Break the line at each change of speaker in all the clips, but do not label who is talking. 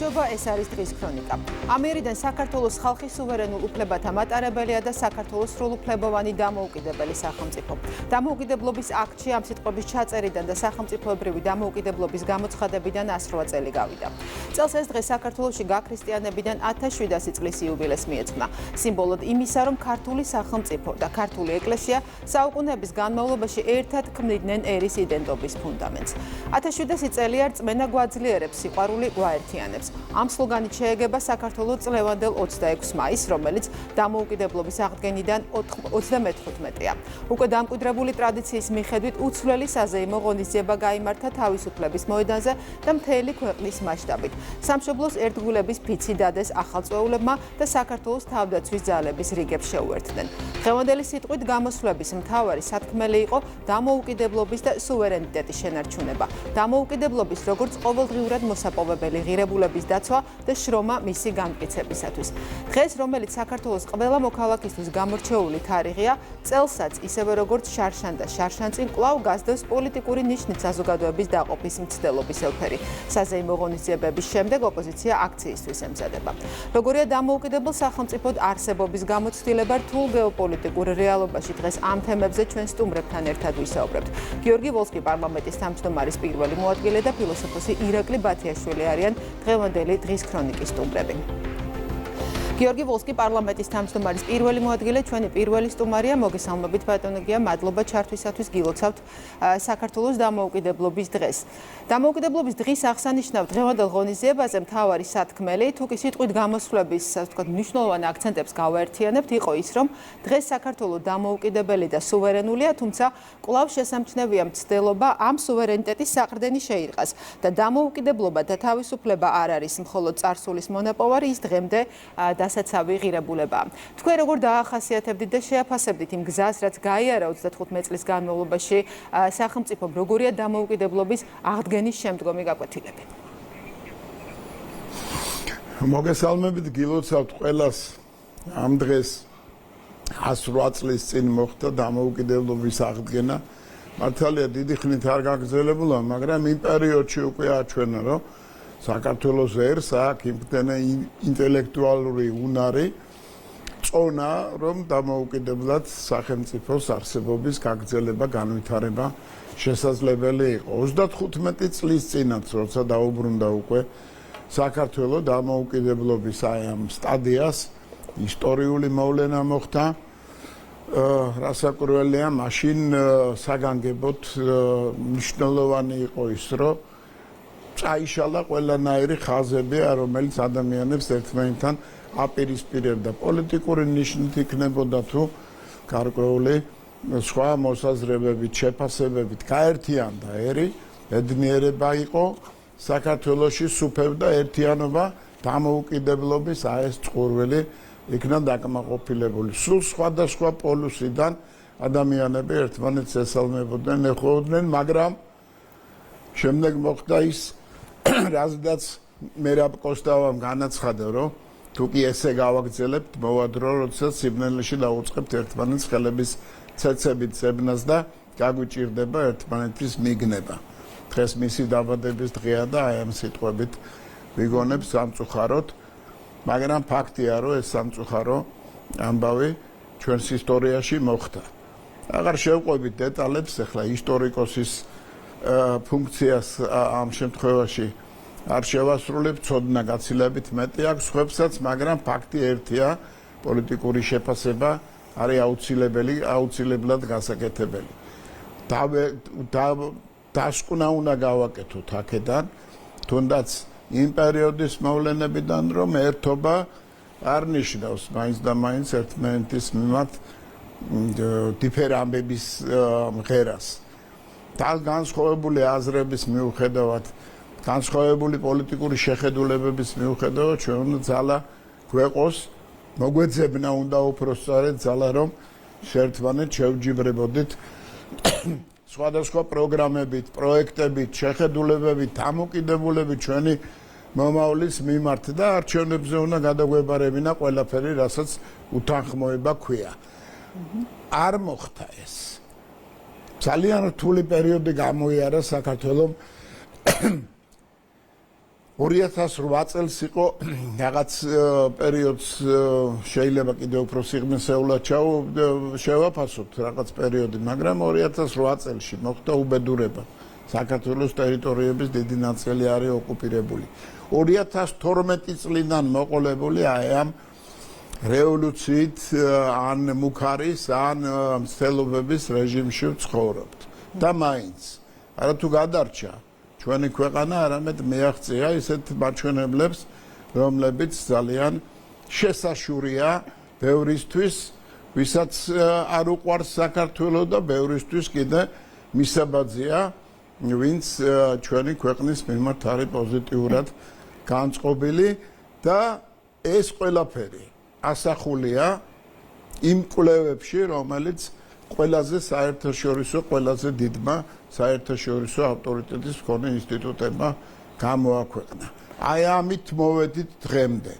გამარჯობა, ეს არის დღის ქრონიკა. ამიერიდან საქართველოს ხალხის სუვერენულ უფლებათა მატარებელია და საქართველოს სრულუფლებოვანი დამოუკიდებელი სახელმწიფო. დამოუკიდებლობის აქტში ამ სიტყვების ჩაწერიდან და სახელმწიფოებრივი დამოუკიდებლობის გამოცხადებიდან 108 წელი გავიდა. წელს ეს დღე საქართველოში გაქრისტიანებიდან 1700 წლის იუბილეს მიეძღვნა. სიმბოლოდ იმისა, რომ ქართული სახელმწიფო და ქართული ეკლესია საუკუნეების განმავლობაში ერთად ქმნიდნენ ერის იდენტობის ფუნდამენტს. 1700 წელი არ წმენა გვაძლიერებს, სიყვარული გვაერთიანებს. ამ სლოგანით შეეგება საქართველოს წლევანდელ 26 მაისს, რომელიც დამოუკიდებლობის აღდგენიდან 35-ია. უკვე დამკვიდრებული ტრადიციის მიხედვით უცვლელი საზეიმო ღონისძიება გაიმართა თავისუფლების მოედანზე და მთელი ქვეყნის მასშტაბით. სამშობლოს ერთგულების ფიცი დადეს ახალწვეულებმა და საქართველოს თავდაცვის ძალების რიგებს შეუერთდნენ. დღევანდელი სიტყვით გამოსვლების მთავარი სათქმელი იყო დამოუკიდებლობის და სუვერენიტეტის შენარჩუნება. დამოუკიდებლობის როგორც ყოველდღიურად მოსაპოვებელი ღირებულების დაცვა და შრომა მისი განმტკიცებისათვის. დღეს, რომელიც საქართველოს ყველა მოქალაქისთვის გამორჩეული თარიღია, წელსაც ისევე როგორც შარშან და შარშანწინ კვლავ გასდევს პოლიტიკური ნიშნით საზოგადოების დაყოფის მცდელობის ელფერი. საზეიმო ღონისძიებების შემდეგ ოპოზიცია აქციისთვის ემზადება. როგორია დამოუკიდებელ სახელმწიფოდ არსებობის გამოცდილება რთულ გეოპოლიტიკურ რეალობაში დღეს ამ თემებზე ჩვენ სტუმრებთან ერთად ვისაუბრებთ. გიორგი ვოლსკი პარლამენტის თავმჯდომარის პირველი მოადგილე და ფილოსოფოსი ირაკლი ბათიაშვილი არიან დღევანდელი დღის ქრონიკის სტუმრები. გიორგი ვოლსკი პარლამენტის თავმჯდომარის პირველი მოადგილე, ჩვენი პირველი სტუმარია. მოგესალმებით ბატონო გია, მადლობა ჩართვისათვის. გილოცავთ საქართველოს დამოუკიდებლობის დღეს. დამოუკიდებლობის დღის აღსანიშნავ დღევანდელ ღონისძიებაზე მთავარი სათქმელი, თუ კი სიტყვით გამოსვლების, ასე ვთქვათ, მნიშვნელოვან აქცენტებს გავაერთიანებთ, იყო ის, რომ დღეს საქართველო დამოუკიდებელი და სუვერენულია, თუმცა კვლავ შესამჩნევია მცდელობა ამ სუვერენიტეტის საყრდენი შეირყას და დამოუკიდებლობა და თავისუფლება არ არის მხოლოდ წარსულის მონაპოვარი, ის დღემდე დასაცავი ღირებულებაა. თქვენ როგორ დაახასიათებდით და შეაფასებდით იმ გზას, რაც გაიარა 35 წლის განმავლობაში სახელმწიფომ, როგორია დამოუკიდებლობის აღდგენის შემდგომი გაკვეთილები?
მოგესალმებით, გილოცავთ ყველას. ამ დღეს 108 წლის წინ მოხდა დამოუკიდებლობის აღდგენა. მართალია დიდი ხნით არ გაგრძელებულა, მაგრამ იმ პერიოდში უკვე აჩვენა, რომ საქართველოს ერს აქვს იმდენი ინტელექტუალური უნარი, წონა, რომ დამოუკიდებლად სახელმწიფოს არსებობის გაგრძელება, განვითარება შესაძლებელი იყო. 35 წლის წინაც, როცა დაუბრუნდა უკვე საქართველო დამოუკიდებლობის ამ სტადიას, ისტორიული მოვლენა მოხდა. რასაკვირველია, მაშინ საგანგებოდ მნიშვნელოვანი იყო ის, რომ წაიშალა ყველანაირი ხაზები, რომელიც ადამიანებს ერთმანეთთან აპირისპირებდა. პოლიტიკური ნიშნით იქნებოდა თუ გარკვეული სხვა მოსაზრებებით, შეფასებებით გაერთიანდა ერი, ბედნიერება იყო, საქართველოში სუფევდა ერთიანობა, დამოუკიდებლობის ეს წყურვილი იქნა დაკმაყოფილებული. სულ სხვადასხვა პოლუსიდან ადამიანები ერთმანეთს ესალმებოდნენ, ეხოდნენ, მაგრამ შემდეგ მოხდა ის, რაზედაც მერაბ კოსტავამ განაცხადა, რომ თუ კი ესე გავაგრძელებთ, მოვადრო, როდესაც სიბნელეში დავუწყებთ ერთმანეთს ხელების ცეცებით ზებნას და გაგვიჭირდება ერთმანეთის მიგნება. დღეს მისი დაბადების დღეა და აი ამ სიტყვებით ვიგონებ სამწუხაროდ, მაგრამ ფაქტია, რომ ეს სამწუხარო ამბავი ჩვენს ისტორიაში მოხდა. აღარ შევყვებით დეტალებს, ახლა ისტორიკოსის ფუნქციას ამ შემთხვევაში არ შევასრულებ, ცოდნა გაცილებით მეტი აქვს სხვებსაც, მაგრამ ფაქტი ერთია, პოლიტიკური შეფასება არის აუცილებლად გასაკეთებელი. დასკვნა უნდა გავაკეთოთ აქედან, თუნდაც იმ პერიოდის მოვლენებიდან, რომ ერთობა არ ნიშნავს მაინც და მაინც ერთმანეთის მიმართ დიფერამბების მღერას. განსხვავებული აზრების მიუხედავად, განსხვავებული პოლიტიკური შეხედულებების მიუხედავად, ჩვენ უნდა ძალა გვეყოს, მოგვეძებნა უნდა უпроსწორად ძალა, რომ ერთმანეთს შევჯიბრებოდით სხვადასხვა პროგრამებით, პროექტებით, შეხედულებებით, დამოკიდებულებით ჩვენი მომავლის მიმართ და არჩევნებზე უნდა გადაგვებარებინა ყველაფერი, რასაც უთანხმოება ქვია. არ მოხდა ეს. ძალიან რთული პერიოდი გამოიარა საქართველომ 2008 წელს იყო რაღაც პერიოდს შეიძლება კიდევ უფრო სიღრმისეულად შევაფასოთ რაღაც პერიოდი, მაგრამ 2008 წელში მოხდა უბედურება. საქართველოს ტერიტორიების დიდი ნაწილი არის ოკუპირებული. 2012 წლიდან მოყოლებული აი ამ რევოლუციით ან მუქარის ან მცდელობების რეჟიმში ვცხოვრობთ. და მაინც არა თუ გადარჩა ჩვენი ქვეყანა, არამედ მიაღწია ისეთ მაჩვენებლებს, რომლებიც ძალიან შესაშურია ბევრისთვის, ვისაც არ უყვარს საქართველო და ბევრისთვის კიდე მისაბაძია, ვინც ჩვენი ქვეყნის მიმართ არის პოზიტიურად განწყობილი და ეს ყველაფერი ასახულია იმ კვლევებში, რომელიც ყველაზე საერთაშორისო, ყველაზე დიდმა საერთაშორისო ავტორიტეტის მქონე ინსტიტუტებმა გამოაქვეყნა. აი ამით მოვედით დღემდე.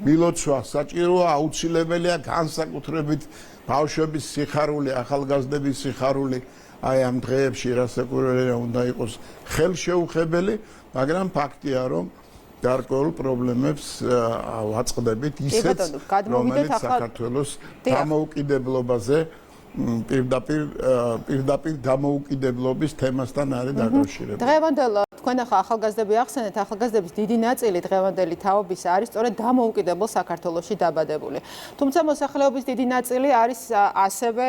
მილოცვა საჭიროა, აუცილებელია განსაკუთრებით ბავშვების სიხარული, ახალგაზრდების სიხარული აი ამ დღეებში რასაკვირველია უნდა იყოს ხელშეუხებელი, მაგრამ ფაქტია, რომ გარკვეულ პრობლემებს ვაწყდებით ისეთ, რომელიც საქართველოს დამოუკიდებლობაზე პირდაპირ დამოუკიდებლობის თემასთან არის დაკავშირებული.
დღევანდელ თქვენ ახლა ახალგაზრდები ახსენეთ, ახალგაზრდების დიდი ნაწილი დღევანდელი თაობის არის სწორედ დამოუკიდებელ საქართველოში დაბადებული. თუმცა მოსახლეობის დიდი ნაწილი არის ასევე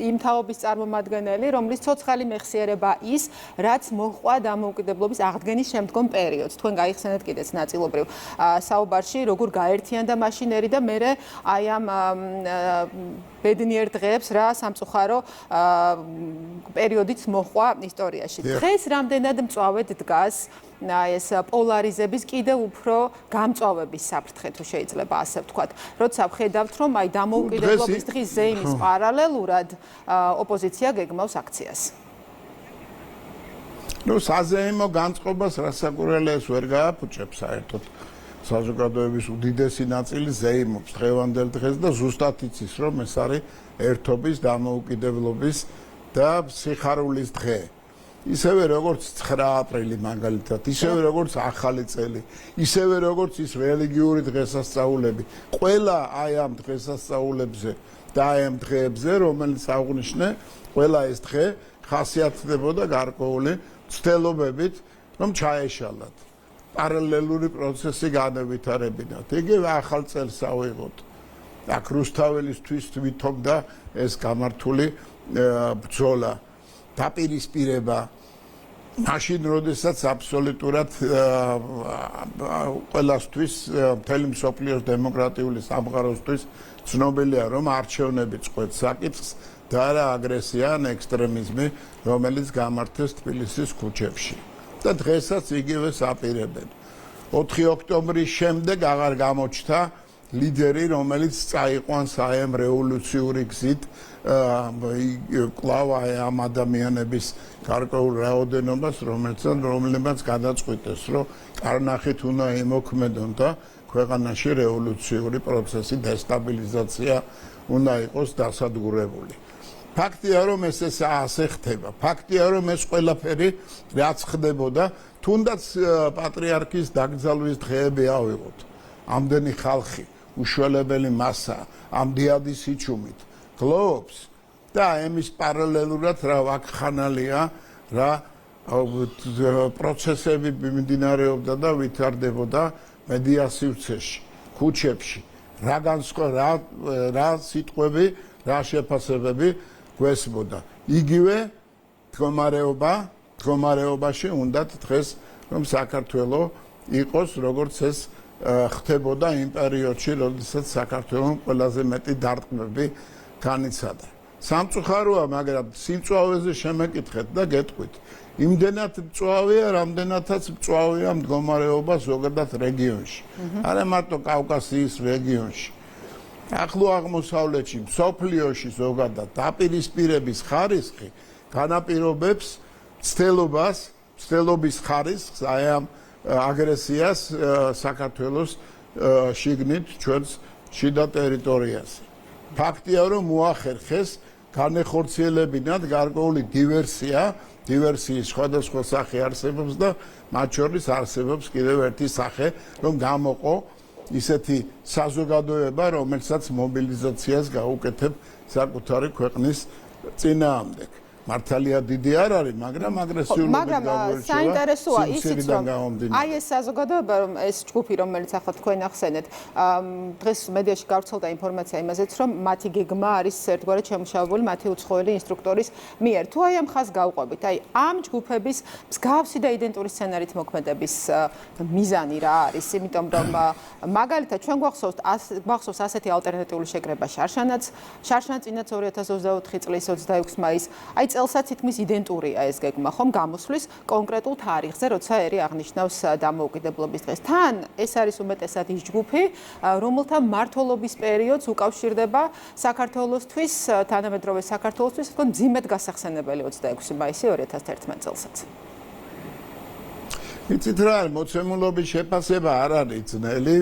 იმ თაობის წარმომადგენელი, რომლის ცოცხალი მეხსიერება ის, რაც მოჰყვა დამოუკიდებლობის აღდგენის შემდგომ პერიოდს. თქვენ გაიხსენეთ კიდეც ნაწილობრივ საუბარში, როგორ გაერთიანდა მაშინერი და მერე აი ამ ბედნიერ დღეებს რა სამწუხარო პერიოდიც მოჰყვა ისტორიაში. დღეს რამდენად მწვავედ დგას ეს პოლარიზების კიდევ უფრო გამწვავების საფრთხე, თუ შეიძლება ასე ვთქვათ. როცა ვხედავთ, რომ აი დამოუკიდებლობის დღის ზეიმის პარალელურად ოპოზიცია გეგმავს აქციას.
ნუ საზეიმო განწყობას რასაკვირველია ეს ვერ გააფუჭებს საერთოდ. საზოგადოების უდიდესი ნაწილი ზეიმობს დღევანდელ დღეს და ზუსტად იცის, რომ ეს არის ერთობის, დამოუკიდებლობის და სიხარულის დღე. ისევე როგორც 9 აპრილი მაგალითად, ისევე როგორც ახალი წელი, ისევე როგორც ის რელიგიური დღესასწაულები. ყველა აი ამ დღესასწაულებზე და აი ამ დღეებზე, რომელიც აღნიშნე, ყველა ეს დღე ხასიათდებოდა გარკვეული ცდელობებით, რომ ჩაეშალათ. პარალელური პროცესი განევითარებინათ. იგივე ახალ წელს ავიღოთ. აქ რუსთაველისთვის თვითონდა ეს გამართული ბრძოლა, დაპირისპირება. მაშინ, როდესაც აბსოლუტურად ყველასთვის, მთელი მსოფლიოს დემოკრატიული სამყაროსთვის ცნობილია, რომ არჩევნები წყვეტს საკითხს და არა აგრესია ან ექსტრემიზმი, რომელიც გამართეს თბილისის ქუჩებში. და დღესაც იგივეს აპირებენ. 4 ოქტომბრის შემდეგ აღარ გამოჩნდა ლიდერი, რომელიც წაიყვანს აი ამ რევოლუციური გზით კვლავ ამ ადამიანების გარკვეულ რაოდენობას, რომლებმაც გადაწყვიტეს, რომ კარნახით უნდა იმოქმედონ და ქვეყანაში რევოლუციური პროცესი, დესტაბილიზაცია უნდა იყოს დასადგურებული. ფაქტია, რომ ეს ასე ხდება. ფაქტია, რომ ეს ყველაფერი რაც ხდებოდა, თუნდაც პატრიარქის დაკრძალვის დღეები ავიღოთ. ამდენი ხალხი, უშველებელი მასა, ამ დიადი სიჩუმით გლოვობს და ამის პარალელურად რა ვაკხანალია, რა პროცესები მიმდინარეობდა და ვითარდებოდა მედია სივრცეში, ქუჩებში, რა სიტყვები, რა შეფასებები გვესმოდა. იგივე მდგომარეობაში უნდათ დღეს, რომ საქართველო იყოს, როგორც ეს ხდებოდა იმ პერიოდში, როდესაც საქართველოს ყველაზე მეტი დარტყმები განიცადა. სამწუხაროა, მაგრამ სიმწვავეზე შემეკითხეთ და გეტყვით. იმდენად მწვავეა, რამდენადაც მწვავეა მდგომარეობა ზოგადად რეგიონში. არა მარტო კავკასიის რეგიონში. ახლო აღმოსავლეთში, მსოფლიოში ზოგადად დაპირისპირების ხარისხი განაპირობებს მცდელობის ხარისხს აი ამ აგრესიას საქართველოს შიგნით ჩვენს შიდა ტერიტორიაზე. ფაქტია, რომ მოახერხეს განეხორციელებინათ გარკვეული დივერსიის სხვადასხვა სახე არსებობს და მათ შორის არსებობს კიდევ ერთი სახე, რომ გამოყო ისეთი საზოგადოება, რომელსაც მობილიზაციას გაუკეთებ საკუთარი ქვეყნის წინააღმდეგ. მართალია დიდი არ არის, მაგრამ აგრესიულობით
მაგრამ საინტერესოა ისიც, რომ აი ეს საზოგადოება, რომ ეს ჯგუფი, რომელიც ახლა თქვენ ახსენეთ, დღეს მედიაში გავრცელდა ინფორმაცია იმაზეც, რომ მათი გეგმა არის ერთგვარად შემუშავებული მათი უცხოელი ინსტრუქტორის მიერ. თუ აი ამ ხაზს გავყვებით, აი ამ ჯგუფების მსგავსი და იდენტური სცენარით მოქმედების მიზანი რა არის? იმიტომ რომ მაგალითად ჩვენ გვახსოვს ასეთი ალტერნატიული შეკრება შარშანაც 2024 წლის 26 მაისს. აი წელსაც თითქმის იდენტურია ეს გეგმა, ხომ გამოსვლის კონკრეტულ თარიღზე, როცა ერი აღნიშნავს დამოუკიდებლობის დღეს. თან ეს არის უმეტესად ის ჯგუფი, რომელთა მმართველობის პერიოდს უკავშირდება საქართველოსთვის, თანამედროვე საქართველოსთვის, თქო, მძიმედ გასახსენებელი 26 მაისი 2011 წელსაც.
იცით რა, მოცემულობის შეფასება არ არის ძნელი,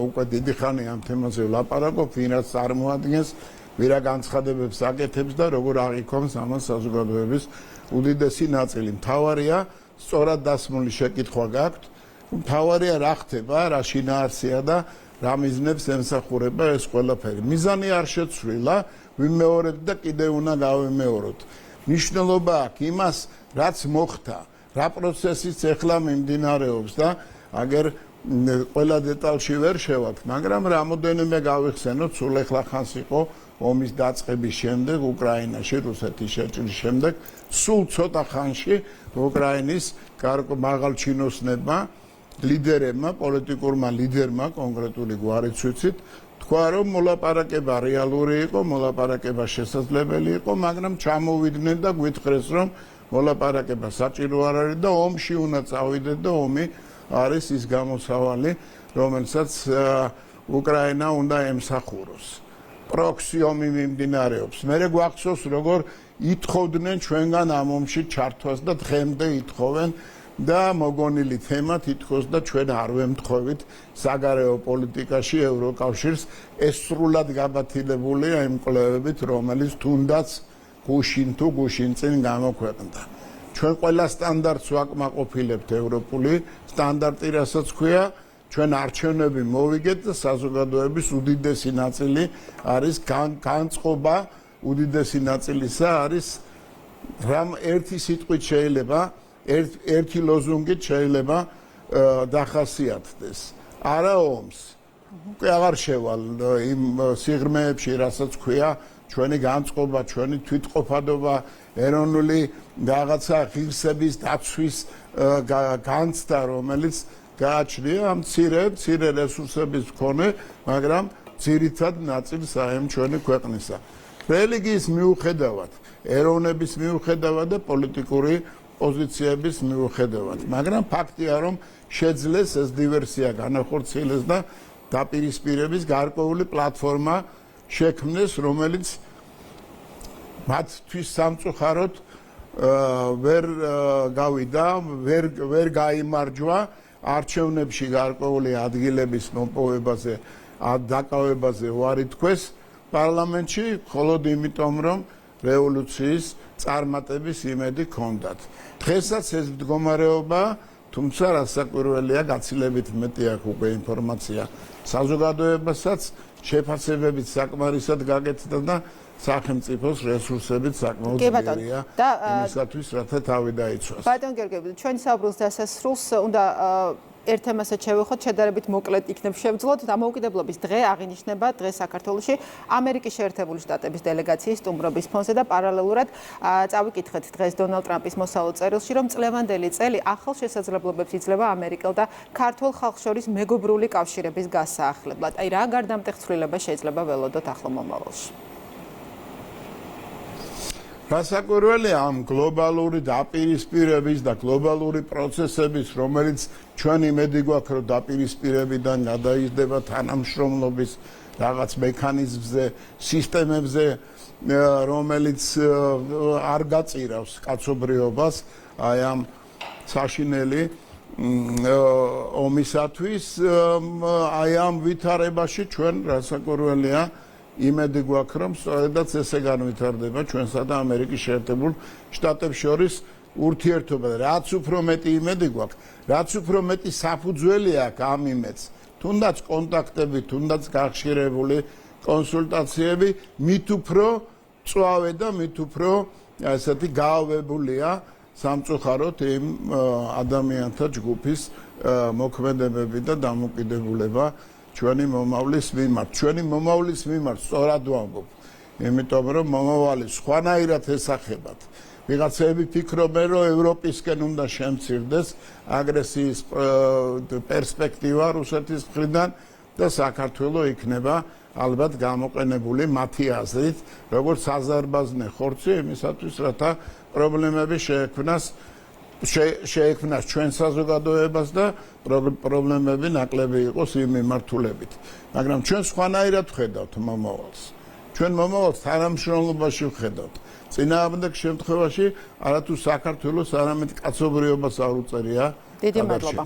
უკვე დიდი ხანი ამ თემაზე ვლაპარაკობ, ვინაც წარმოადგენს ვირა განცხადებებს აკეთებს და როგორ აღიქონს ამას საზოგადოების უდიდესი ნაწილი. მთავარია, სწორად დასმული შეკითხვა გაქვთ, მთავარია რა ხდება, რა შინაარსია და რა მიზნებს ემსახურება ეს ყველაფერი. მიზანი არ შეცვლილა, ვიმეორებთ და კიდევ უნდა გავიმეოროთ. მნიშვნელობა აქვს იმას, რაც მოხდა, რა პროცესიც ახლა მიმდინარეობს და აგერ ყველა დეტალში ვერ შევაქვს, მაგრამ რამოდენიმე გავიხსენოთ, სულ ახლა ხანს იყო ომის დაწყების შემდეგ უკრაინაში, რუსეთის შეჭრის შემდეგ, სულ ცოტა ხანში უკრაინის მაღალჩინოსნებმა, ლიდერებმა, პოლიტიკურმა ლიდერმა, კონკრეტული გვარიც ვიცით, თქვა, რომ მოლაპარაკება რეალური იყო, მოლაპარაკება შესაძლებელი იყო, მაგრამ ჩამოვიდნენ და გვითხრეს, რომ მოლაპარაკება საჭირო არ არის და ომში უნდა წავიდეთ და ომი არის ის გამოსავალი, რომელსაც უკრაინა უნდა ემსახუროს. პროქსი ომი მიმდინარეობს. მე გვახსოვს, როგორ ითხოვდნენ ჩვენგან ამ ომში ჩართვას და დღემდე ითხოვენ და მოგონილი თემა თითქოს და ჩვენ არ ვემთხოვით საგარეო პოლიტიკაში ევროკავშირს ეს სრულად გაბათილებულია იმ კვლევებით, რომელიც თუნდაც გუშინ თუ გუშინწინ გამოქვეყნდა. ჩვენ ყველა სტანდარტს ვაკმაყოფილებთ ევროპული სტანდარტი, რასაც ქვია, ჩვენ არჩევნები მოვიგეთ და საზოგადოების უდიდესი ნაწილი არის განწყობა, უდიდესი ნაწილისა არის რამ ერთი სიტყვით შეიძლება, ერთი ლოზუნგით შეიძლება დახასიათდეს. არა ომს. უკვე აღარ შევალ იმ სიღრმეებში, რასაც ქვია, ჩვენი განწყობა, ჩვენი თვითყოფადობა, ეროვნული რაღაცა ღირსების დაცვის განცდა, რომელიც გააჩნია ამ მცირე რესურსების მქონე, მაგრამ ძირითად ნაწილს აემ ჩვენი ქვეყნისა. რელიგიის მიუხედავად, ეროვნების მიუხედავად და პოლიტიკური პოზიციების მიუხედავად. მაგრამ ფაქტია, რომ შეძლეს ეს დივერსია განახორციელეს და დაპირისპირების გარკვეული პლატფორმა შექმნეს, რომელიც მათთვის სამწუხაროდ ვერ გავიდა, ვერ გაიმარჯვა არჩევნებში გარკვეული ადგილების მოპოვებაზე, დაკავებაზე უარი თქვეს პარლამენტში, მხოლოდ იმიტომ, რომ რევოლუციის წარმატების იმედი ჰქონდათ. დღესაც ეს მდგომარეობა, თუმცა რასაკვირველია, გაცილებით მეტი აქვს უკვე ინფორმაცია საზოგადოებასაც, შეფასებებით საკმარისად გაკეთდა და სახელმწიფოს რესურსებით საკმაოდ ძლიერია იმისათვის, რათა თავი დაიცვას.
ბატონ გიორგი, ჩვენ საუბრობს დასასრულს უნდა ერთ თემასაც შევეხოთ, შედარებით მოკლედ იქნებ შევძლოთ. დამოუკიდებლობის დღე აღინიშნება დღეს საქართველოში ამერიკის შეერთებული შტატების დელეგაციის სტუმრობის ფონზე და პარალელურად წავიკითხეთ დღეს დონალდ ტრამპის მოსავალ წერილში, რომ წლევანდელი წელი ახალ შესაძლებლობებს იძლევა ამერიკელ და ქართულ ხალხს შორის მეგობრული კავშირების გასაახლებლად. აი რა გარდამტეხ ცვლილება შეიძლება ველოდოთ ახლო მომავალში?
გასაკვირველია ამ გლობალური დაპირისპირების და გლობალური პროცესების, რომელიც ჩვენ იმედი გვაქვს, რომ დაპირისპირებიდან გადაიზრდება თანამშრომლობის რაღაც მექანიზმზე, სისტემებზე, რომელიც არ გაწირავს კაცობრიობას აი ამ საშინელი ომისათვის, აი ამ ვითარებაში ჩვენ რასაკვირველია იმედი გვაქვს, რომ სწორედაც ესე განვითარდება ჩვენსა და ამერიკის შეერთებულ შტატებს შორის ურთიერთობა. რაც უფრო მეტი იმედი გვაქვს, რაც უფრო მეტი საფუძველი აქვს ამ იმედს, თუნდაც კონტაქტები, თუნდაც გახშირებული კონსულტაციები, მით უფრო წვავე და მით უფრო ესეთი გაავებულია სამწუხაროდ იმ ადამიანთა ჯგუფის მოქმედებები და დამოკიდებულება ჩვენი მომავლის მიმართ. ჩვენი მომავლის მიმართ სწორად ვამბობ, იმიტომ რომ მომავალი სხვანაირად ესახებათ. ვიღაცები ფიქრობენ, რომ ევროპისკენ უნდა შემცირდეს აგრესიის პერსპექტივა რუსეთის მხრიდან და საქართველოს იქნება ალბათ გამოყენებული მათი აზრით, როგორც საზარბაზნე ხორცი იმისათვის, რათა პრობლემები შეექმნას ჩვენ საზოგადოებას და პრობლემები ნაკლები იყოს იმ მიმართულებით. მაგრამ ჩვენ სხვანაირად ვხედავთ მომავალს. ჩვენ მომავალს თანამშრომლობაში ვხედავთ. წინააღმდეგ შემთხვევაში არათუ საქართველოს არამედ კაცობრიობას არ უწერია.
დიდი მადლობა.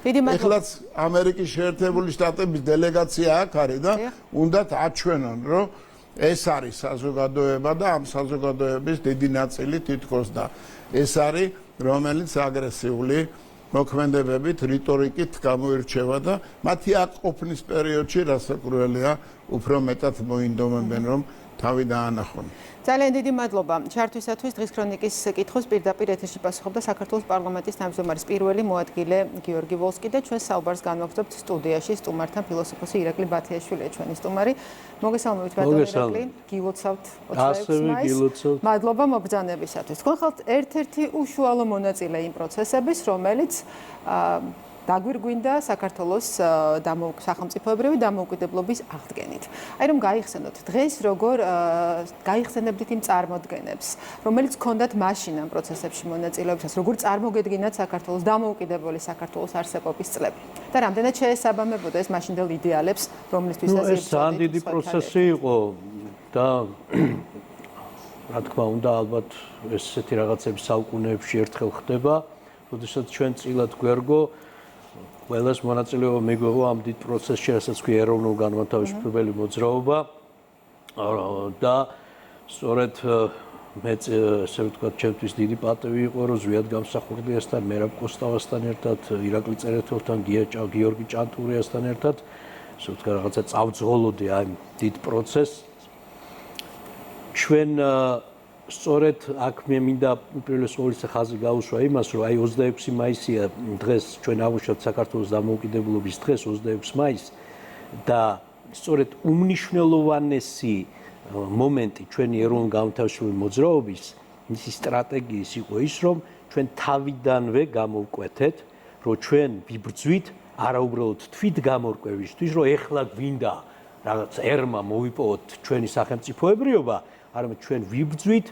დიდი მადლობა.
ეხლაც ამერიკის შეერთებული შტატების დელეგაცია აქ არის და უნდათ აჩვენონ, რომ ეს არის საზოგადოება და ამ საზოგადოების დიდი ნაწილი თითქოს და ეს არის რომელიც აგრესიული მოქმედებებით, რიტორიკით გამოირჩევა და მათი აკყოფნის პერიოდში რასაკვირველია უფრო მეტად მოინდომებენ რომ თავი დაანახონ.
ძალიან დიდი მადლობა ჩართვისათვის. დღის ქრონიკის კითხვას პირდაპირ ეთერში პასუხობდა საქართველოს პარლამენტის თავმჯდომარის პირველი მოადგილე გიორგი ვოლსკი და ჩვენ საუბარს განვაგრძობთ სტუდიაში სტუმართან ფილოსოფოსი ირაკლი ბათიაშვილია ჩვენი სტუმარი. მოგესალმებით ბატონო ირაკლი, გილოცავთ 26 მაისს. მადლობა მობრძანებისათვის. თქვენ ხართ ერთ-ერთი უშუალო მონაწილე იმ პროცესების, რომელიც დაგვირგვინდა საქართველოს სახელმწიფოებრივი დამოუკიდებლობის აღდგენით. აი რომ გაიხსენოთ დღეს როგორ გაიხსენებდით იმ წარმოდგენებს, რომელიც ჰქონდათ მაშინ ამ პროცესებში მონაწილეობისას, როგორ წარმოგედგინათ საქართველოს დამოუკიდებელი საქართველოს არსებობის წლები და რამდენად შეესაბამებოდა ეს მაშინდელ იდეალებს, რომლისთვისაც
ეს ძალიან დიდი პროცესი იყო და რა თქმა უნდა ალბათ ესეთი რაღაცები საუკუნეებში ერთხელ ხდება, როდესაც ჩვენ წილად გვერგო ყველას მონაწილეობა მიგვიღო ამ დიდ პროცესში, რასაც ქვია ეროვნულ განმათავისუფლებელი მოძრაობა და სწორედ მეც ესე ვთქვათ, ჩემთვის დიდი პატივი იყო, რომ ზვიად გამსახურდიასთან, მერაბ კოსტავასთან ერთად, ირაკლი წერეთელთან, გიორგი ჭანტურიასთან ერთად, ესე ვთქვათ, რაღაცა წავძღოლოდი ამ დიდ პროცესს. ჩვენ სწორედ აქ მე მინდა პირველს ყოვლისა ხაზი გაუსვა იმას, რომ აი 26 მაისია დღეს ჩვენ აღვნიშნავთ საქართველოს დამოუკიდებლობის დღეს 26 მაისს და სწორედ უმნიშვნელოვანესი მომენტი ჩვენი ეროვნული განმათავისუფლებელი მოძრაობის მისი სტრატეგიის იყო ის, რომ ჩვენ თავიდანვე გამოვკვეთეთ, რომ ჩვენ ვიბრძვით არა უბრალოდ თვით გამორკვევისთვის, რომ ეხლა გვინდა რაღაც ერმა მოვიპოვოთ ჩვენი სახელმწიფოებრიობა, არამედ ჩვენ ვიბრძვით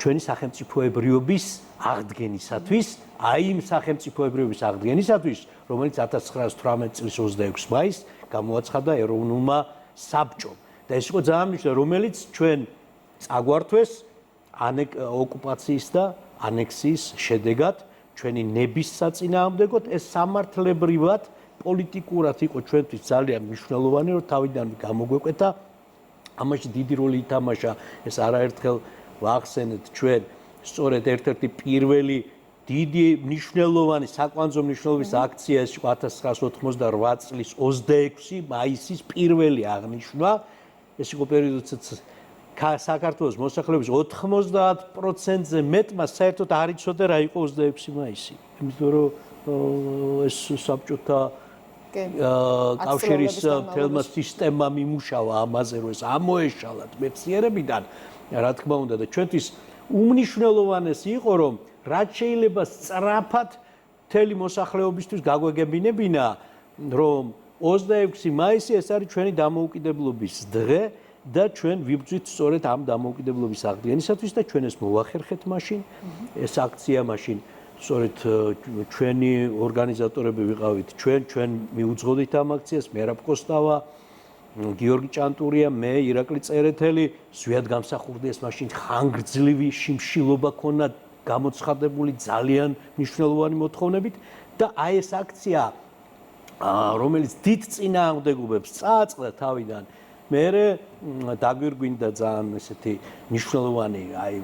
ჩვენი სახელმწიფოებრიობის აღდგენისათვის, აი იმ სახელმწიფოებრიობის აღდგენისათვის, რომელიც 1918 წლის 26 მაისს გამოაცხადა ეროვნულმა საბჭომ. და ეს იყო ძალიან მნიშვნელოვანი, რომელიც ჩვენ წაგვართვეს ოკუპაციის და ანექსიის შედეგად, ჩვენი ნების საწინააღმდეგოდ, ეს სამართლებრივად, პოლიტიკურად იყო ჩვენთვის ძალიან მნიშვნელოვანი, რომ თავიდან გამოგვეკვეთა. ამაში დიდი როლი ითამაშა, ეს არაერთხელ ვახსენეთ ჩვენ, სწორედ ერთ-ერთი პირველი დიდი მნიშვნელოვანი საკვანძო მნიშვნელობის აქცია ეს იყო 1988 წლის 26 მაისის პირველი აღნიშვნა. ეს იყო პერიოდიც საქართველოს მოსახლეობის 90%-ზე მეტმა საერთოდ არ იცოდა რა იყო 26 მაისი. იმიტომ რომ ეს საბჭოთა კავშირის თელმა სისტემამ იმუშავა ამაზე, რომ ეს ამოეშალათ მეცნიერებიდან, რა თქმა უნდა და ჩვენთვის უმნიშვნელოვანესი იყო, რომ რაც შეიძლება სწრაფად მთელი მოსახლეობისთვის გაგვეგებინებინა, რომ 26 მაისი ეს არის ჩვენი დამოუკიდებლობის დღე და ჩვენ ვიბრძვით სწორედ ამ დამოუკიდებლობის აღდგენისათვის და ჩვენ ეს მოვახერხეთ მაშინ, ეს აქცია მაშინ სწორედ ჩვენი ორგანიზატორები ვიყავით ჩვენ მიუძღოდით ამ აქციას, მერაბ კოსტავა, გიორგი ჭანტურია, მე ირაკლი წერეთელი, ზვიად გამსახურდიას მაშინ ხანგრძლივი შიმშილობა ქონა გამოცხადებული ძალიან მნიშვნელოვანი მოთხოვნებით და აი ეს აქცია, რომელიც დიდ წინააღმდეგობებს წააწყდა თავიდან, მერე დაგვირგვინდა ძალიან ესეთი მნიშვნელოვანი, აი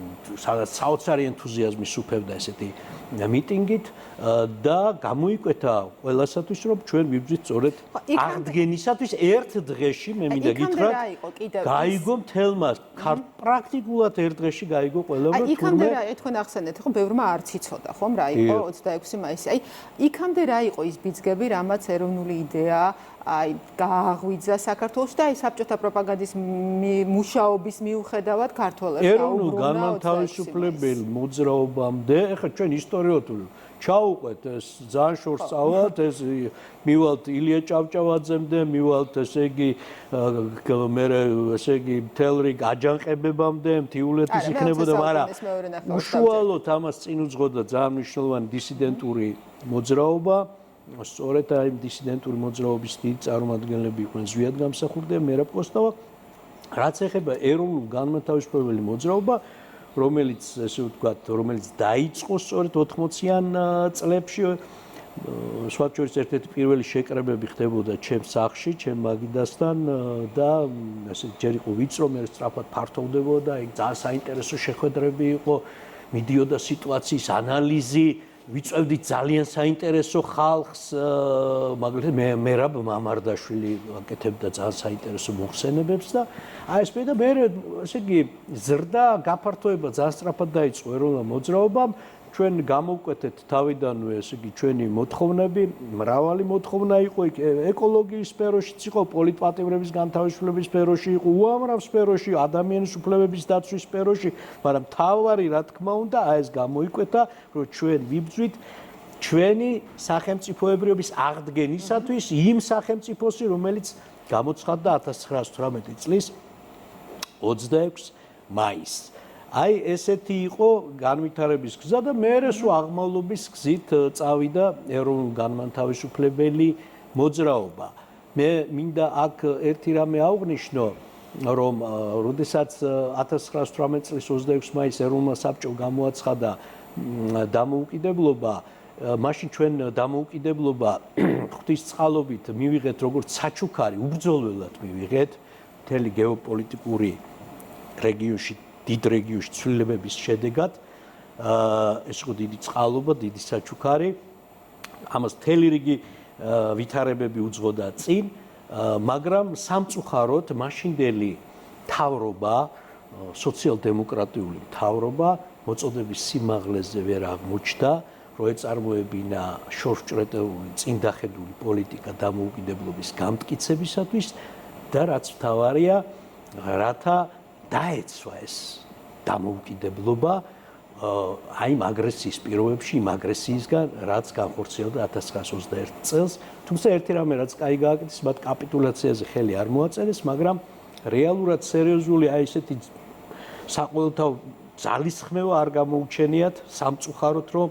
სადაც საოცარი ენთუზიაზმი სუფევდა ესეთი მიტინგით და გამოიკვეთა ყველასათვის, რომ ჩვენ ვიბრძვით სწორედ აღდგენისათვის ერთ დღეში, მე მინდა გითხრათ, გაიგო მთელმა პრაქტიკულად ერთ დღეში გაიგო ყველა, რომ
იქამდე რა თქვენ ახსენეთ, ხო, ბევრმა არც იცოდა, ხომ, რა იყო 26 მაისი. აი, იქამდე რა იყო ის ბიძგები, რამაც ეროვნული იდეა აი გააღვიძა საქართველოს და აი საბჭოთა პროპაგანდის მუშაობის მიუხედავად ქართველებს
ეროვნულ განმათავისუფლებელ მოძრაობამდე, ეხლა ჩვენ ისტორიულად ჩაუყვეთ ეს ძალიან შორს წავალთ, ეს მივალთ ილია ჭავჭავაძემდე, მივალთ ესე იგი მე ესე იგი მთელ რიგ აჯანყებებამდე, მთიულეთის იქნებოდა, მაგრამ უშუალოდ ამას წინ უძღოდა ძალიან მნიშვნელოვანი დისიდენტური მოძრაობა. სწორედ აი დისიდენტური მოძრაობის დიდი წარმომადგენლები იყვნენ ზვიად გამსახურდე, მერაბ კოსტავა, რაც ეხება ეროვნულ განმათავისუფლებელი მოძრაობა, რომელიც ესე ვთქვათ, რომელიც დაიწყო სწორედ 80-იან წლებში, სხვათა შორის ერთ-ერთი პირველი შეკრებები ხდებოდა ჩემს სახლში, ჩემ მაგიდასთან და ესე ჯერ იყო ვიწრო, მე სწრაფად ფართოვდებოდა, იქ ძალიან საინტერესო შეხვედრები იყო, მიდიოდა სიტუაციის ანალიზი, ვიწევდით ძალიან საინტერესო ხალხს, მაგალითად მერაბ მამარდაშვილი აკეთებდა ძალიან საინტერესო მოხსენებებს და აი ეს და მე ესე იგი ზრდა გაფართოება ძალიან სწრაფად დაიწყო ეროვნულ მოძრაობამ. ჩვენ გამოვკვეთეთ თავიდანვე ესე იგი ჩვენი მოთხოვნები, მრავალი მოთხოვნა იყო იქ ეკოლოგიის სფეროშიც იყო, პოლიტპატიმრების განთავისუფლების სფეროში იყო, უამრავ სფეროში, ადამიანის უფლებების დაცვის სფეროში, მაგრამ თავარი რა თქმა უნდა, აი ეს გამოიკვეთა, რომ ჩვენ ვიბრძვით ჩვენი სახელმწიფოებრიობის აღდგენისათვის იმ სახელმწიფოსი, რომელიც გამოცხადდა 1918 წლის 26 მაისს. აი ესეთი იყო განვითარების გზა და მე სულ აღმავლობის გზით წავიდა ეროვნულ განმათავისუფლებელი მოძრაობა. მე მინდა აქ ერთი რამე აღვნიშნო, რომ როდესაც 1918 წლის 26 მაისს ეროვნულმა საბჭომ გამოაცხადა დამოუკიდებლობა, მაშინ ჩვენ დამოუკიდებლობა ღვთისწყალობით მივიღეთ როგორც საჩუქარი, უბრძოლველად მივიღეთ მთელი გეოპოლიტიკური რეგიონში დიდ რეგიონში ცვლილებების შედეგად, ეს იყო დიდი წყალობა, დიდი საჩუქარი, ამას მთელი რიგი ვითარებები უძღოდა წინ, მაგრამ სამწუხაროდ მაშინდელი მთავრობა, სოციალ-დემოკრატიული მთავრობა მოწოდების სიმაღლეზე ვერ აღმოჩნდა, რომ ეწარმოებინა შორსჭრეტეული წინდახედული პოლიტიკა დამოუკიდებლობის გამტკიცებისათვის და რაც მთავარია, რათა დაეცვა ეს დამოუკიდებლობა აი იმ აგრესიის პირობებში, იმ აგრესიისგან, რაც განხორციელდა 1921 წელს. თუმცა ერთი რამე რაც კაი გააკეთეს, მათ კაპიტულაციაზე ხელი არ მოაწერეს, მაგრამ რეალურად სერიოზული აი ესეთი საყოველთაო ძალისხმევა არ გამოუჩენიათ, სამწუხაროდ რომ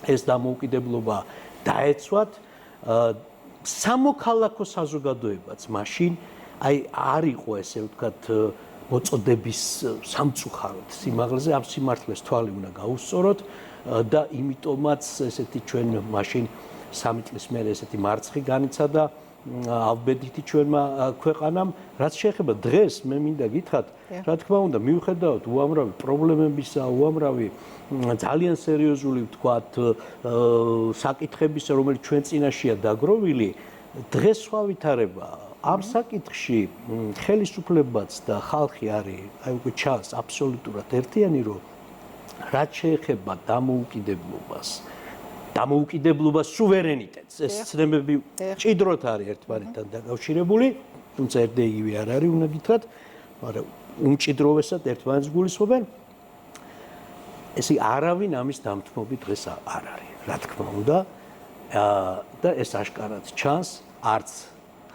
ეს დამოუკიდებლობა დაეცვათ. სამოქალაქო საზოგადოებაც მაშინ აი არ იყო ესე ვთქვათ მოწოდების სამწუხაროდ სიმაღლეზე, ამ სიმართლეს თვალი უნდა გაუსწოროთ და იმიტომაც ესეთი ჩვენ მაშინ 3 წლის მერე ესეთი მარცხი განიცადა ალბედითი ჩვენმა ქვეყანამ, რაც შეეხება დღეს, მე მინდა გითხრათ, რა თქმა უნდა, მიუხედავად უამრავი პრობლემებისა, უამრავი ძალიან სერიოზული ვთქვათ საკითხებისა, რომელიც ჩვენ წინაშეა დაგროვილი, დღეს სხვა ვითარებაა. ამ საკითხში ხელისუფლებაც და ხალხი არის, აი უკვე ჩანს აბსოლუტურად ერთიანი, რომ რაც შეეხება დამოუკიდებლობას, სუვერენიტეტს, ეს ცნებები ჭიდროდ არის ერთმანეთთან დაკავშირებული, თუმცა ერთ-ერთი არ არის, უნდა გითხრათ, მაგრამ უმჭიდროვესად ერთმანეთს გულისხმობენ. ესე არავინ ამის დამთმობი დღეს არ არის, რა თქმა უნდა, და ეს აშკარად ჩანს, არც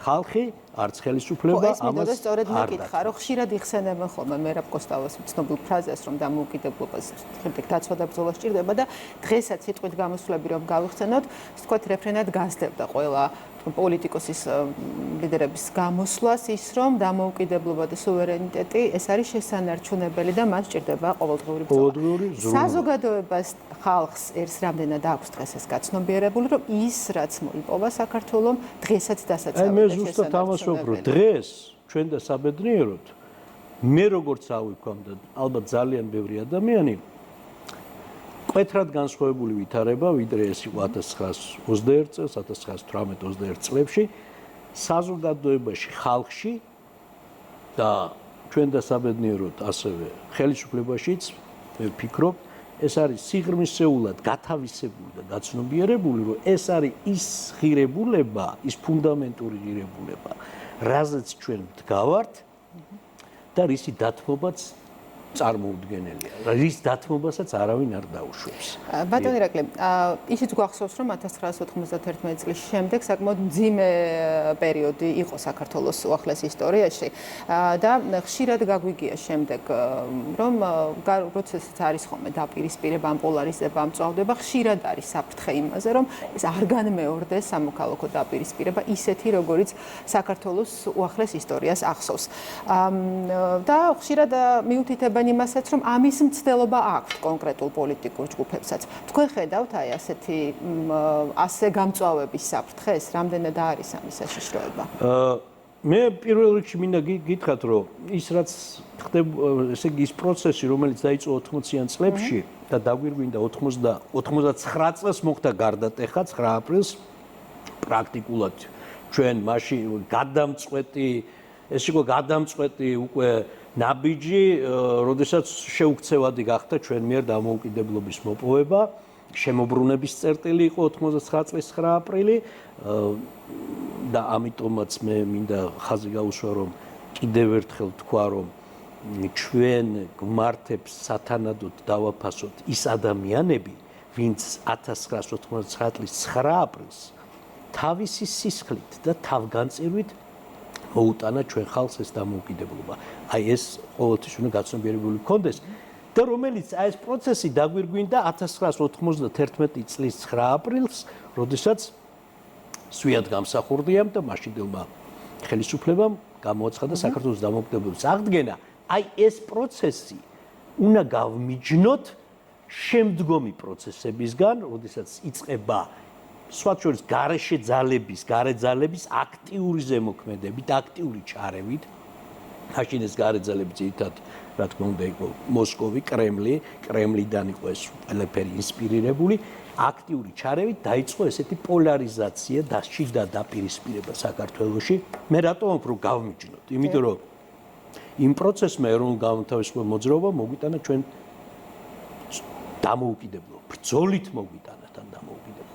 ხალხი, არც ხელისუფლება ამას
ეს სწორედ მეკითხა, რომ ხშირად იხსენებენ ხოლმე მერაბ კოსტავას ცნობილ ფრაზას, რომ დამოუკიდებლობას ხშირად დაცვა და ბრძოლა სჭირდება და დღესაც სიტყვით გამოსვლები რომ გავიხსენოთ, ვთქვათ რეფრენად გასდევდა ყველა პოლიტიკოსის ლიდერების გამოსვლას ის, რომ დამოუკიდებლობა და სუვერენიტეტი ეს არის შესანარჩუნებელი და მას სჭირდება ყოველდღიური ბრძოლა. საზოგადოებას ხალხს ერთს რამდენად აქვს დღეს ეს გაცნობიერებული, რომ ის რაც მოიპოვა საქართველოს დღესაც დასაცავად
მე ზუსტად ამას ვუყურო, დღეს ჩვენ და საბედნიეროდ მე როგორც ავიქვამ და ალბათ ძალიან ბევრი ადამიანი კვეთრად განსხვავებული ვითარება, ვიდრე ეს იყო 1921 წელს, 1918-21 წლებში საზოგადოებაში, ხალხში და ჩვენ და საბედნიეროდ ასევე ხელისუფლებაშიც მე ვფიქრობ, ეს არის სიღრმისეულად გათავისებული და გაცნობიერებული, რომ ეს არის ის ღირებულება, ის ფუნდამენტური ღირებულება, რაზეც ჩვენ ვდგავართ და რისი დათმობაც წარმოუდგენელია. რის დათმობასაც არავინ არ დაუშვებს.
ბატონი ირაკლი, ისიც გვახსოვს, რომ 1991 წლის შემდეგ საკმაოდ მძიმე პერიოდი იყო საქართველოს უახლეს ისტორიაში და ხშირად გაგვიგია შემდეგ, რომ პროცესიც არის ხოლმე დაპირისპირება, პოლარიზება, მწვავდება, ხშირად არის საფრთხე იმაზე, რომ ეს არ განმეორდეს სამოქალაქო დაპირისპირება ისეთი, როგორიც საქართველოს უახლეს ისტორიას ახსოვს. და ხშირად მიუთითებენ იმასაც, რომ ამის მცდელობა აქვთ კონკრეტულ პოლიტიკურ ჯგუფებსაც. თქვენ ხედავთ აი ასე გამწვავების საფრთხეს, რამდენად არის ამის საშიშროება?
მე პირველ რიგში მინდა გითხრათ, რომ ის რაც ხდება, ესე იგი ის პროცესი, რომელიც დაიწყო 80-იან წლებში და დაგვირგვინდა 99 წელს მოხდა გარდატეხა 9 აპრილს პრაქტიკულად ჩვენ მაშინ გადამწყვეტი ეს იყო გადამწყვეტი უკვე ნაბიჯი, როდესაც შეუქცევადი გახდა ჩვენ მიერ დამოუკიდებლობის მოპოვება, შემოbrunების წერტილი იყო 99 წლის 9 აპრილი და ამიტომაც მე მინდა ხაზი გაუსვა, რომ კიდევ ერთხელ თქვა, რომ ჩვენ გვმართებს სათანადოდ დავაფასოთ ის ადამიანები, ვინც 1999 წლის 9 აპრილს თავისი სისხლით და თავგანწირვით მოუტანა ჩვენ ხალხს ეს დამოუკიდებლობა. აი ეს ყოველთვის უნდა გაცნობიერებული გქონდეს და რომელიც აი ეს პროცესი დაგვირგვინდა 1991 წლის 9 აპრილს, როდესაც სვიად გამსახურდიამ და მაშინდელმა ხელისუფლებამ გამოაცხადა საქართველოს დამოუკიდებლობის აღდგენა. აი ეს პროცესი უნდა გავმიჯნოთ შემდგომი პროცესებისგან, როდესაც იწყება სხვათა შორის გარეშე ძალების, გარე ძალების აქტიური ზემოქმედებით, აქტიური ჩარევით. მაშინ ეს გარე ძალები ძირითადად, რა თქმა უნდა, იყო მოსკოვი, კრემლიდან იყო ეს ყველაფერი ინსპირირებული, აქტიური ჩარევით დაიწყო ესეთი პოლარიზაცია და შიდა დაპირისპირება საქართველოში. მე რატომ უფრო გავმიჯნოთ? იმიტომ რომ იმ პროცესმა ეროვნულ განმათავისუფლებელ მოძრაობა მოგვიტანა ჩვენ დამოუკიდებლობა, ბრძოლით მოგვიტანა თან დამოუკიდებლობა.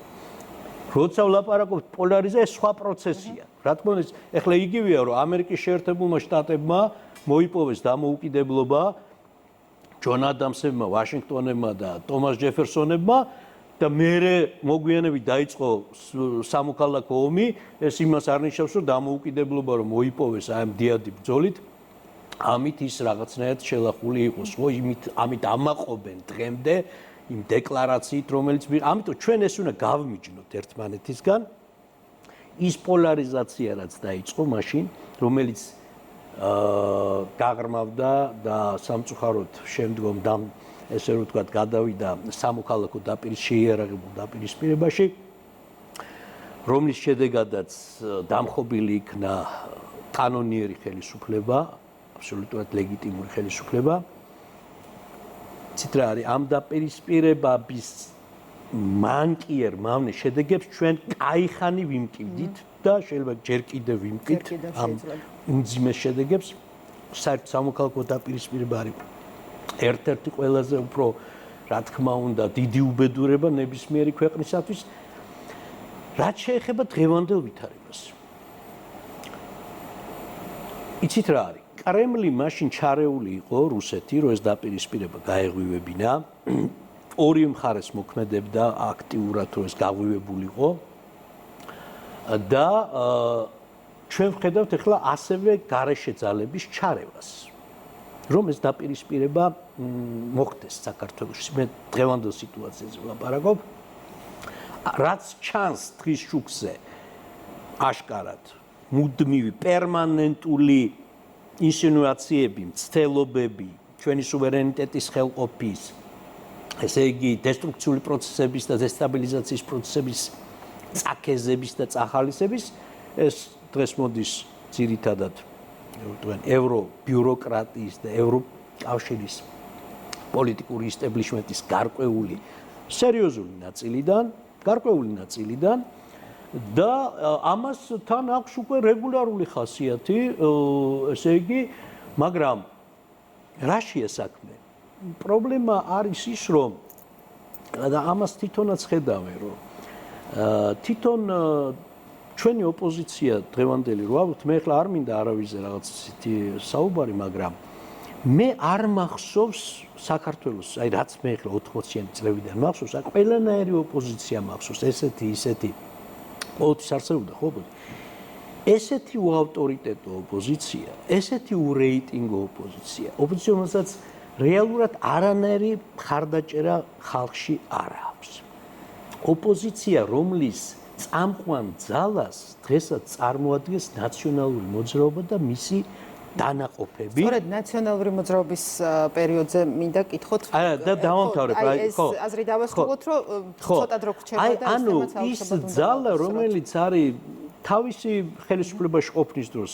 როცა ვლაპარაკობთ პოლარიზაცია, ეს სხვა პროცესია. რა თქმა უნდა, ეხლა იგივეა, რომ ამერიკის შეერთებულმა შტატებმა მოიპოვეს დამოუკიდებლობა ჯონ ადამსებმა, ვაშინგტონებმა და თომას ჯეფერსონებმა და მერე მოგვიანებით დაიწყო სამოქალაქო ომი, ეს იმას არ ნიშნავს, რომ დამოუკიდებლობა რომ მოიპოვეს აი ამ დიადი ბრძოლით, ამით ის რაღაცნაირად შელახული იყოს, ხო, ამით ამაყობენ დღემდე იმ დეკლარაციით, რომელიც ამიტომ ჩვენ ეს უნდა გავმიჯნოთ ერთმანეთისგან ის პოლარიზაცია, რაც დაიწყო მაშინ, რომელიც გაღრმავდა და სამწუხაროდ შემდგომ ესე რომ ვთქვათ, გადავიდა სამოქალაქო შეიარაღებულ დაპირისპირებაში, რომლის შედეგადაც დამხობილი იქნა კანონიერი ხელისუფლება, აბსოლუტურად ლეგიტიმური ხელისუფლება. ცით რა არის, ამ დაპირისპირებების მანკიერ მავნე შედეგებს ჩვენ კაიხანი ვიმკიდით და შეიძლება ჯერ კიდევ ვიმკიდით ამ უმძიმეს შედეგებს. საერთოდ სამოქალაქო დაპირისპირება არის ერთ-ერთი ყველაზე უფრო, რა თქმა უნდა, დიდი უბედურება ნებისმიერი ქვეყნისათვის, რაც შეეხება დღევანდელ ვითარებას. იცით რა არის? კრემლი მაშინ ჩარეული იყო რუსეთი, რომ ეს დაპირისპირება გაეღვივებინა. ორი მხარეს მოქმედებდა აქტიურად, რომ ეს გაღვივებულიყო. და ჩვენ ვხედავთ ახლა ასევე გარეშე ძალების ჩარევას, რომ ეს დაპირისპირება მოხდეს საქართველოში. მე დღევანდელ სიტუაციაზე ვლაპარაკობ. რაც ჩანს დღის შუქზე აშკარად მუდმივი პერმანენტული ინსინუაციები, მცდელობები, ჩვენი სუვერენიტეტის ხელყოფის, ესე იგი დესტრუქციული პროცესების და დესტაბილიზაციის პროცესების წაქეზების და წახალისების, ეს დღეს მოდის ძირითადად ევრობიუროკრატიის და ევროკავშირის პოლიტიკური ისტებლიშმენტის გარკვეული სერიოზული ნაწილიდან და ამას თან აქვს უკვე რეგულარული ხასიათი, ესე იგი, მაგრამ რაშია საქმე? პრობლემა არის ის, რომ და ამას თვითონაც ხედავენ, რომ თვითონ ჩვენი ოპოზიცია დღევანდელი რო აღვთ, მე ახლა არ მინდა არავისზე რაღაც ისეთი საუბარი, მაგრამ მე არ მახსოვს საქართველოს, აი რაც მე ახლა 80-იანი წლებიდან მახსოვს, აი ყველანაირი ოპოზიცია მახსოვს, ისეთი ყოველთვის არსებობდა, ხო? ესეთი უავტორიტეტო ოპოზიცია, ესეთი ურეიტინგო ოპოზიცია, რომელსაც რეალურად არანაირი მხარდაჭერა ხალხში არ აქვს. ოპოზიცია, რომლის წამყვან ძალას დღესაც წარმოადგენს ნაციონალური მოძრაობა და მისი დანაყოფები.
სწორედ ნაციონალური მოძრაობის პერიოდზე მინდა კითხოთ.
და დავამთავრებ,
ეს აზრი დავასრულოთ, რომ ცოტა დრო გრჩება და ეს თემაც
ის ძალა, რომელიც არის თავისი ხელისუფლებაში ყოფნის დროს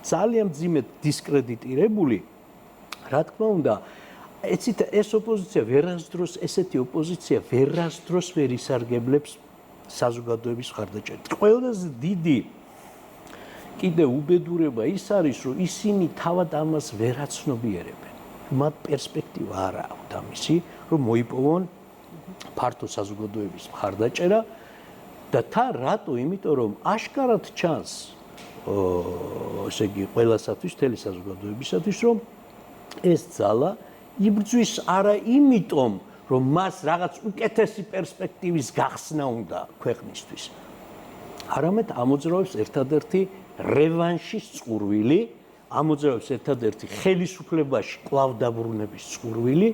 ძალიან მძიმედ დისკრედიტირებული, რა თქმა უნდა, ეს ოპოზიცია ვერასდროს, ესეთი ოპოზიცია ვერასდროს ვერ ისარგებლებს საზოგადოების მხარდაჭერით. ყველაზე დიდი კიდე უბედურება ის არის, რომ ისინი თავად ამას ვერ აცნობიერებენ. მათ პერსპექტივა არ აქვთ ამისი, რომ მოიპოვონ ფართო საზოგადოების მხარდაჭერა და თან რატო? იმიტომ რომ აშკარად ჩანს, ესე იგი, ყველასათვის, მთელი საზოგადოებისათვის, რომ ეს ძალა იბრძვის არა იმიტომ, რომ მას რაღაც უკეთესი პერსპექტივის გახსნა უნდა ქვეყნისთვის. არამედ ამოძრავებს ერთადერთი რევანშის წყურვილი, ამოძრავებს ერთადერთი ხელისუფლებაში კვლავ დაბრუნების წყურვილი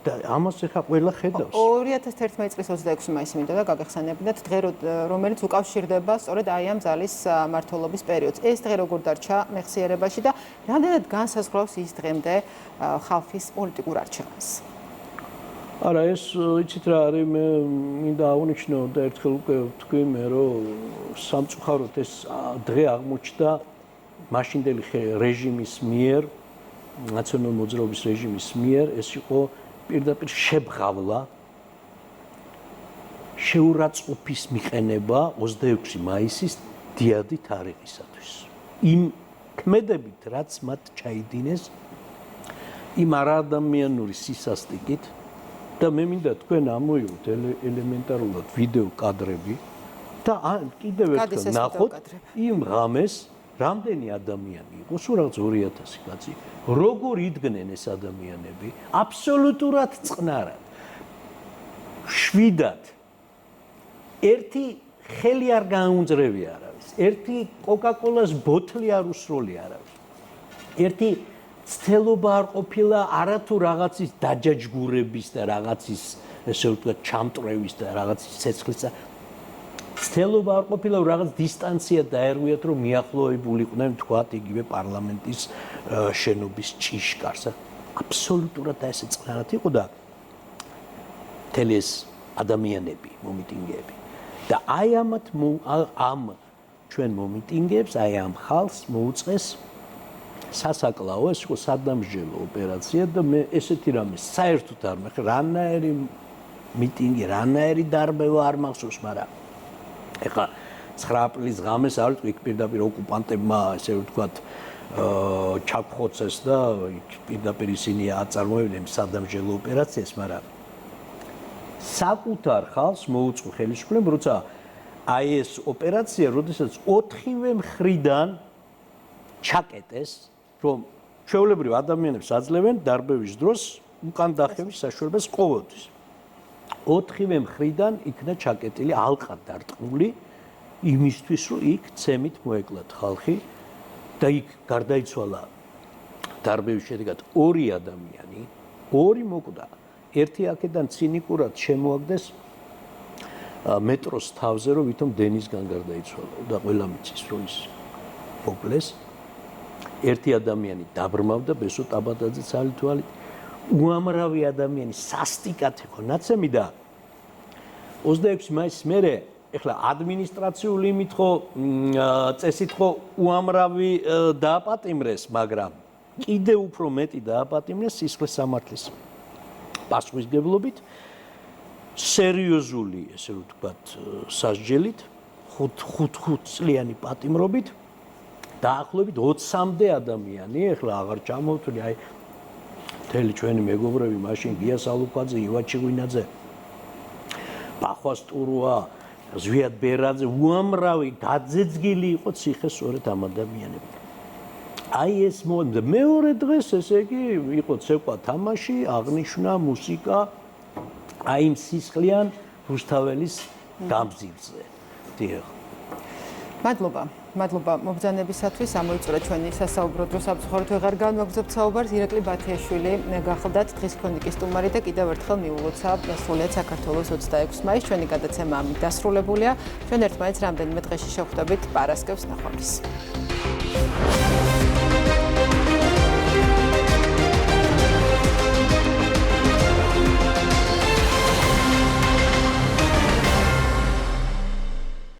და ამას ახლა ყველა ხედავს.
2011 წლის 26 მაისი მინდა და გაგეხსენებინათ დღე, რომელიც უკავშირდება სწორედ აი ამ ძალის მმართველობის პერიოდს. ეს დღე როგორ დარჩა მეხსიერებაში და რამდენად განსაზღვრავს ის დღემდე ხალხის პოლიტიკურ არჩევანს?
არა, ეს იცით რა არის, მე მინდა აღნიშნო და ერთხელ უკვე ვთქვი მე, რომ სამწუხაროდ ეს დღე აღმოჩნდა მაშინდელი რეჟიმის მიერ, ნაციონალური მოძრაობის რეჟიმის მიერ, ეს იყო პირდაპირ შებღავლა, შეურაცხყოფის მიყენება 26 მაისის დიადი თარიღისათვის. იმ ქმედებით, რაც მათ ჩაიდინეს, იმ არაადამიანური სისასტიკით და მე მინდა თქვენ ამოიღოთ ელემენტარულად ვიდეო კადრები და კიდევ ერთხელ ნახოთ იმ ღამეს რამდენი ადამიანი იყო, სულ რაღაც 2000 კაცი, როგორ იდგნენ ეს ადამიანები, აბსოლუტურად წყნარად, შვიდად, ერთი ხელი არ გააუნძრევი არავის, ერთი კოკაკოლას ბოთლი არ უსროლი არავის, ერთი ცდელობა არ ყოფილა არათუ რაღაცის დაჯაჯგურების და რაღაცის, ესე ვთქვათ, ჩამტრევის და რაღაცის ცეცხლის ცდელობა არ ყოფილა რაღაც დისტანცია დაერღვიათ, რომ მიახლოებულიყვნენ თქვათ იგივე პარლამენტის შენობის ჭიშკარს. აბსოლუტურად ესე წყნარად იყო და მთელი ეს ადამიანები, მომიტინგეები. და აი ამ ჩვენ მომიტინგეებს, აი ამ ხალხს მოუწყეს სასაკლაო, ეს იყო სადამსჯელო ოპერაცია და მე ესეთი რამე საერთოდ არ მახსოვს, რანაირი მიტინგი, რანაირი დარბევა არ მახსოვს, მაგრამ ეხლა 9 აპრილის ღამეს არის იქ პირდაპირ ოკუპანტებმა, ესე ვთქვათ, ჩაგხოცეს და პირდაპირ ისინი აწარმოებდნენ სადამსჯელო ოპერაციას, მაგრამ საკუთარ ხალხს მოუწყო ხელისუფლებამ, როცა აი ეს ოპერაცია, როდესაც 4-ვე მხრიდან ჩაკეტეს, რომ ჩვეულებრივ ადამიანებს აძლევენ დარბევის დროს უკან დახევის საშუალებას ყოველთვის. 4-ვე მხრიდან იქნა ჩაკეტილი ალყად დარტყმული იმისთვის, რომ იქ ცემით მოეკლათ ხალხი და იქ გარდაიცვალა დარბევის შედეგად 2 ადამიანი, 2 მოკვდა. ერთი აქედან ცინიკურად შემოაგდეს მეტროს თავზე, რომ ვითომ დენისგან გარდაიცვალა და ყველა მიცის, რომ ის მოკლეს. ერთი ადამიანი დაბრმავდა ბესო ტაბადაძე ცალითვალით. უამრავი ადამიანი სასტიკად იყო ნაცემი და 26 მაისის მერე ეხლა ადმინისტრაციული იმით ხო წესით ხო უამრავი დააპატიმრეს, მაგრამ კიდე უფრო მეტი დააპატიმრეს სისხლის სამართლის პასუხისმგებლობით, სერიოზული, ესე რომ ვთქვათ, სასჯელით, 5 წლიანი პატიმრობით, დაახლოებით 20-მდე ადამიანი, ეხლა აღარ ჩამოვთვლი, აი მთელი ჩვენი მეგობრები, მაშინ გია სალუქვაძე, ივად ჭიღვინაძე, პახვას ტურვა, ზვიად ბერაძე, უამრავი გაძეძგილი იყო ციხე სწორედ ამ ადამიანებთან. აი ეს მეორე დღეს, ესე იგი, იყო ცეკვა თამაში, აღნიშვნა, მუსიკა, აი იმ სისხლიან რუსთაველის გამზირზე. დიახ.
მადლობა მობრძანებისათვის. ამოიწურა ჩვენი სასაუბრო დრო სამწუხაროდ ვეღარ განვაგრძობთ საუბარს. ირაკლი ბათიაშვილი გახლდათ დღის ქრონიკის სტუმარი და კიდევ ერთხელ მიულოცა სრულიად საქართველოს 26 მაისს. ჩვენი გადაცემა ამით დასრულებულია. ჩვენ ერთმანეთს რამდენიმე დღეში შევხვდებით. პარასკევს ნახვამდის.